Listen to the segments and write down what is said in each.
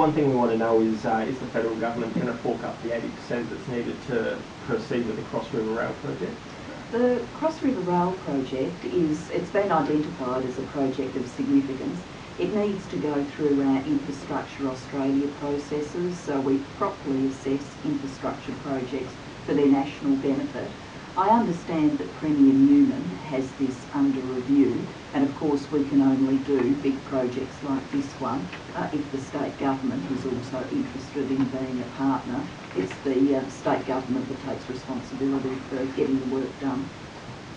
one thing we want to know is the federal government going to fork up the 80% that's needed to proceed with the Cross River Rail project? The Cross River Rail project it's been identified as a project of significance. It needs to go through our Infrastructure Australia processes, so we properly assess infrastructure projects for their national benefit. I understand that Premier Newman has this under review, and of course we can only do big projects like this one if the state government is also interested in being a partner. It's the state government that takes responsibility for getting the work done.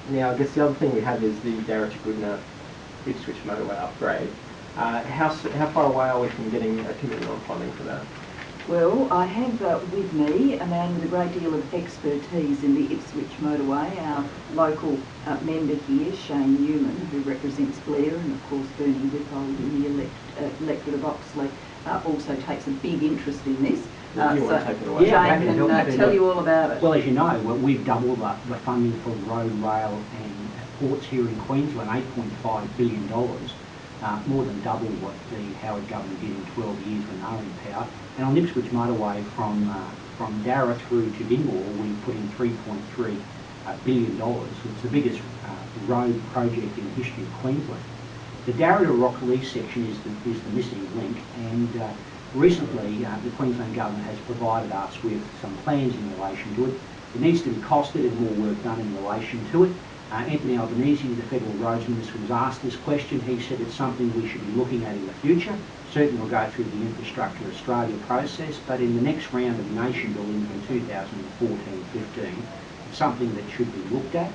Now, I guess the other thing we have is the Darra to Goodna Ipswich motorway upgrade. How far away are we from getting a commitment on funding for that? Well, I have with me a man with a great deal of expertise in the Ipswich motorway, our local member here, Shane Newman, who represents Blair, and of course Bernie Rippold in the electorate of Oxley also takes a big interest in this. You want to take it away? Shane can tell you all about it. Well, as you know, we've doubled the funding for road, rail and ports here in Queensland, $8.5 billion. More than double what the Howard government did in 12 years when they were in power. And on the Ipswich motorway from Darra through to Dingwall, we put in $3.3 billion. It's the biggest road project in the history of Queensland. The Darra to Rocklea section is the missing link, and recently the Queensland government has provided us with some plans in relation to it. It needs to be costed and more work done in relation to it. Anthony Albanese, the Federal Roads Minister, was asked this question. He said it's something we should be looking at in the future. Certainly we'll go through the Infrastructure Australia process, but in the next round of nation building in 2014-15, it's something that should be looked at.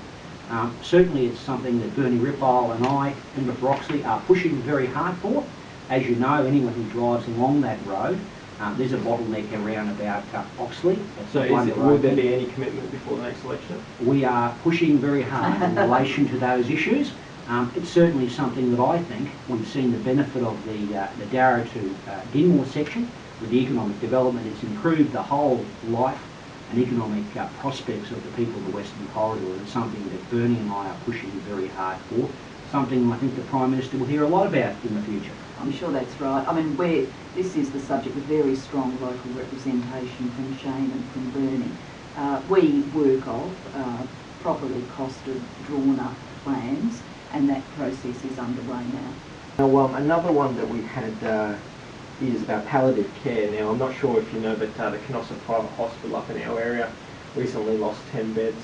Certainly it's something that Bernie Rippold and I, Member for Oxley, are pushing very hard for. As you know, anyone who drives along that road, there's a bottleneck around about Oxley. So will there be any commitment before the next election? We are pushing very hard in relation to those issues. It's certainly something that I think we've seen the benefit of the Darra to Dingwall section. With the economic development, it's improved the whole life and economic prospects of the people of the Western Corridor. It's something that Bernie and I are pushing very hard for. Something I think the Prime Minister will hear a lot about in the future. I'm sure that's right. I mean, this is the subject of very strong local representation from Shane and from Bernie. We work off properly costed, drawn up plans, and that process is underway now. Now, another one that we had is about palliative care. Now, I'm not sure if you know, but the Canossa Private Hospital up in our area recently lost 10 beds.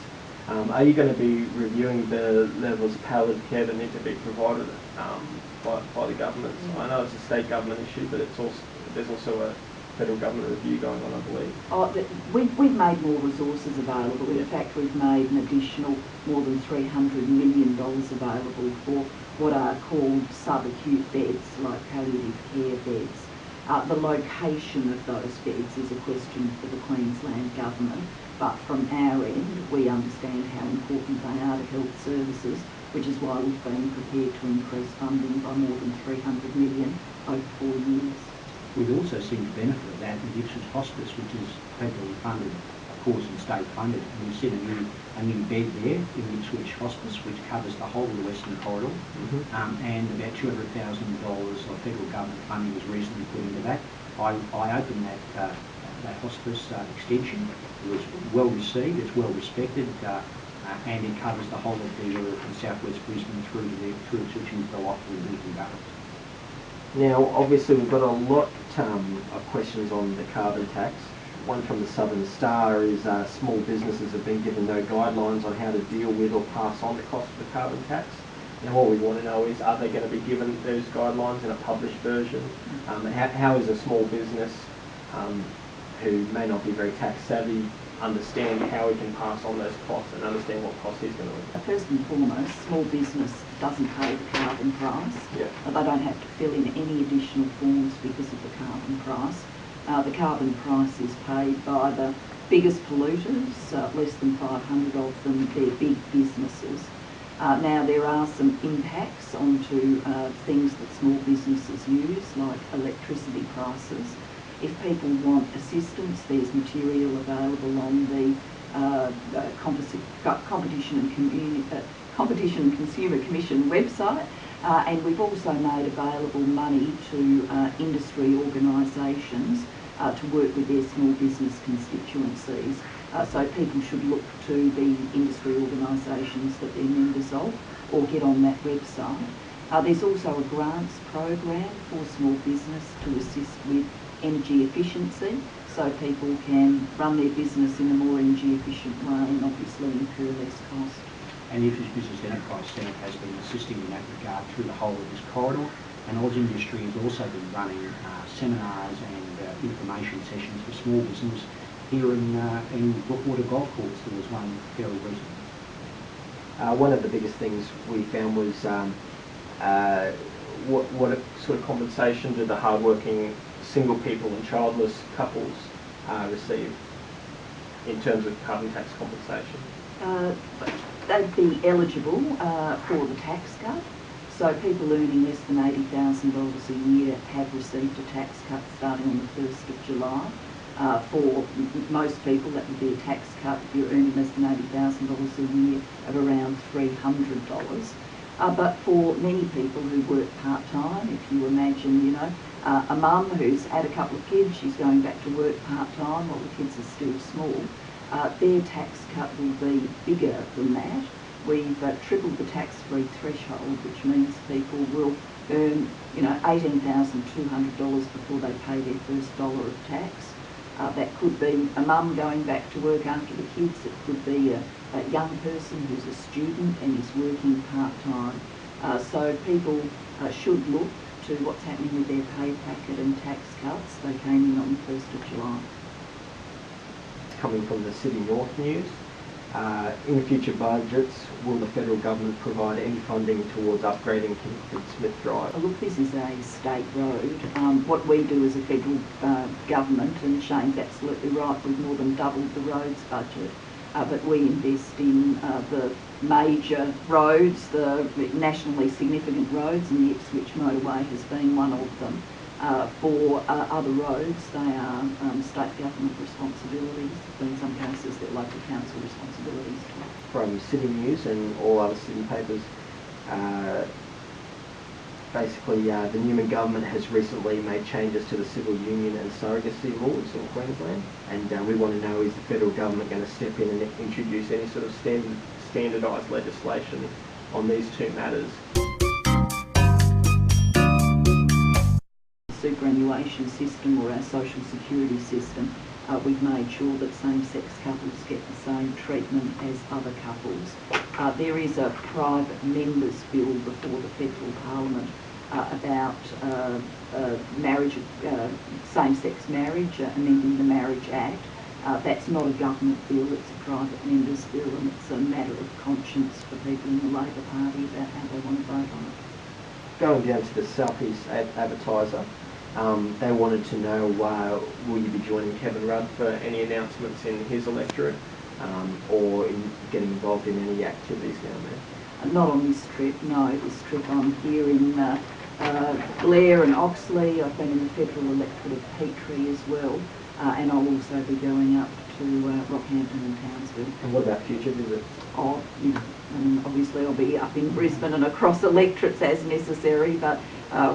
Are you going to be reviewing the levels of palliative care that need to be provided by the government? I know it's a state government issue, but there's also a federal government review going on, I believe. We've made more resources available. In fact, we've made an additional more than $300 million available for what are called subacute beds, like palliative care beds. The location of those beds is a question for the Queensland government, but from our end, we understand how important they are to health services, which is why we've been prepared to increase funding by more than $300 million over 4 years. We've also seen the benefit of that with Ipswich Hospice, which is federally funded, of course, and state funded. We've set a new bed there in Ipswich Hospice, which covers the whole of the Western Corridor, and about $200,000 of federal government funding was recently put into that. I opened that hospice extension. It was well received, it's well respected, and it covers the whole of the area from southwest Brisbane through to the Lachlan and Beacon Barracks. Now, obviously, we've got a lot of questions on the carbon tax. One from the Southern Star is small businesses have been given no guidelines on how to deal with or pass on the cost of the carbon tax. Now, what we want to know is, are they going to be given those guidelines in a published version? How is a small business who may not be very tax savvy understand how we can pass on those costs and understand what cost he's going to incur? First and foremost, small business doesn't pay the carbon price. Yeah. They don't have to fill in any additional forms because of the carbon price. The carbon price is paid by the biggest polluters, less than 500 of them, they're big businesses. Now there are some impacts onto things that small businesses use, like electricity prices. If people want assistance, there's material available on the Competition and Consumer Commission website. And we've also made available money to industry organisations to work with their small business constituencies. So people should look to the industry organisations that they're members of or get on that website. There's also a grants program for small business to assist with energy efficiency, so people can run their business in a more energy efficient way and obviously incur less cost. And the Ifis Business Enterprise Centre has been assisting in that regard through the whole of this corridor, and Oz Industry has also been running seminars and information sessions for small business here in Brookwater Golf Course. There was one fairly recently. One of the biggest things we found was what sort of compensation do the hard-working single people and childless couples receive in terms of carbon tax compensation? They'd be eligible for the tax cut. So people earning less than $80,000 a year have received a tax cut starting on the 1st of July. For most people, that would be a tax cut if you're earning less than $80,000 a year of around $300. But for many people who work part-time, if you imagine, you know, a mum who's had a couple of kids, she's going back to work part-time while the kids are still small, their tax cut will be bigger than that. We've tripled the tax-free threshold, which means people will earn, you know, $18,200 before they pay their first dollar of tax. That could be a mum going back to work after the kids. It could be a young person who's a student and is working part-time. So people should look to what's happening with their pay packet and tax cuts. They came in on the 1st of July. Coming from the City North News, in future budgets, will the federal government provide any funding towards upgrading Kingsford Smith Drive? Look, this is a state road. What we do as a federal government, and Shane's absolutely right, we've more than doubled the roads budget, but we invest in the major roads, the nationally significant roads, and the Ipswich motorway has been one of them. For other roads, they are state government responsibilities, but in some cases they're local council responsibilities too. From City News and all other city papers, basically the NEWMAN government has recently made changes to the civil union and surrogacy laws in Queensland, and we want to know, is the federal government going to step in and introduce any sort of standardised legislation on these two matters? Superannuation system or our social security system, we've made sure that same-sex couples get the same treatment as other couples. There is a private members bill before the federal parliament about marriage, same-sex marriage, amending the Marriage Act. That's not a government bill, it's a private members bill, and it's a matter of conscience for people in the Labor Party about how they want to vote on it. Going down to the Southeast Advertiser, they wanted to know, will you be joining Kevin Rudd for any announcements in his electorate or in getting involved in any activities down there? Not on this trip, no. This trip I'm here in Blair and Oxley. I've been in the federal electorate of Petrie as well, and I'll also be going up to Rockhampton and Townsville. And what about future visits? Oh, you know, obviously I'll be up in Brisbane and across electorates as necessary, but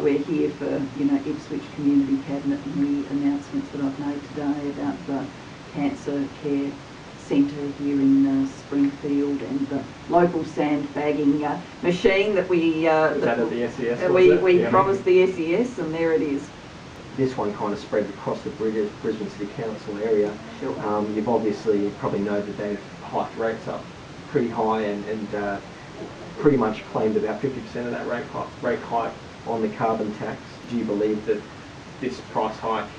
we're here for, you know, Ipswich Community Cabinet and the announcements that I've made today about the Cancer Care Centre here in Springfield and the local sandbagging machine that we promised the SES, and there it is. This one kind of spread across the Brisbane City Council area. Sure. You've obviously probably know that they've hiked rates up pretty high and pretty much claimed about 50% of that rate hike on the carbon tax. Do you believe that this price hike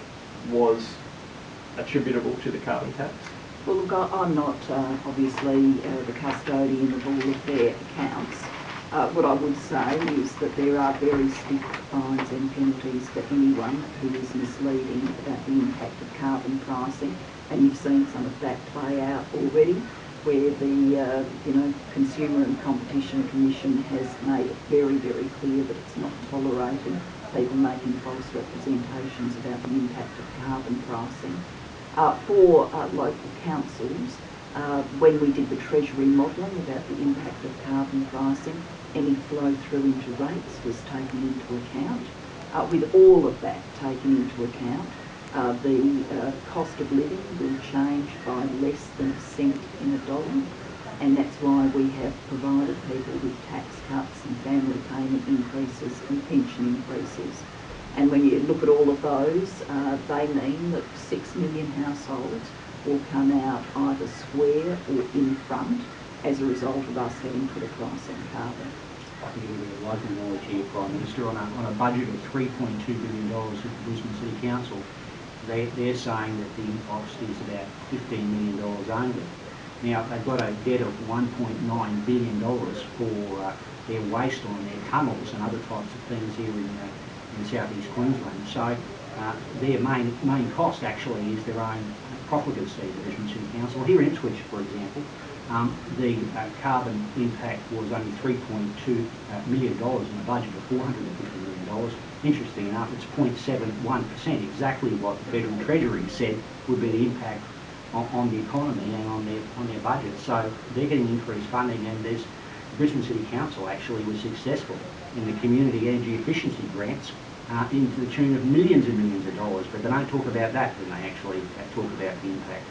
was attributable to the carbon tax? Well, look, I'm not obviously the custodian of all of their accounts. What I would say is that there are very strict fines and penalties for anyone who is misleading about the impact of carbon pricing, and you've seen some of that play out already, where the Consumer and Competition Commission has made it very, very clear that it's not tolerated people making false representations about the impact of carbon pricing. For local councils, When we did the Treasury modelling about the impact of carbon pricing, any flow through into rates was taken into account. With all of that taken into account, the cost of living will change by less than a cent in a dollar, and that's why we have provided people with tax cuts and family payment increases and pension increases. And when you look at all of those, they mean that 6 million households will come out either square or in front as a result of us having put a price on carbon. I think it'll be a local knowledge here, Prime Minister, on a budget of $3.2 billion of the Brisbane City Council. They're saying that the impost is about $15 million only. Now, they've got a debt of $1.9 billion for their waste on their tunnels and other types of things here in South East Queensland. So their main cost actually is their own profligacy, the Brisbane City Council. Here in Ipswich, for example, the carbon impact was only $3.2 million in a budget of $450 million. Interesting enough, it's 0.71%, exactly what the Federal Treasury said would be the impact on the economy and on their budget. So they're getting increased funding, and the Brisbane City Council actually was successful in the community energy efficiency grants into the tune of millions and millions of dollars, but they don't talk about that when they actually talk about the impact.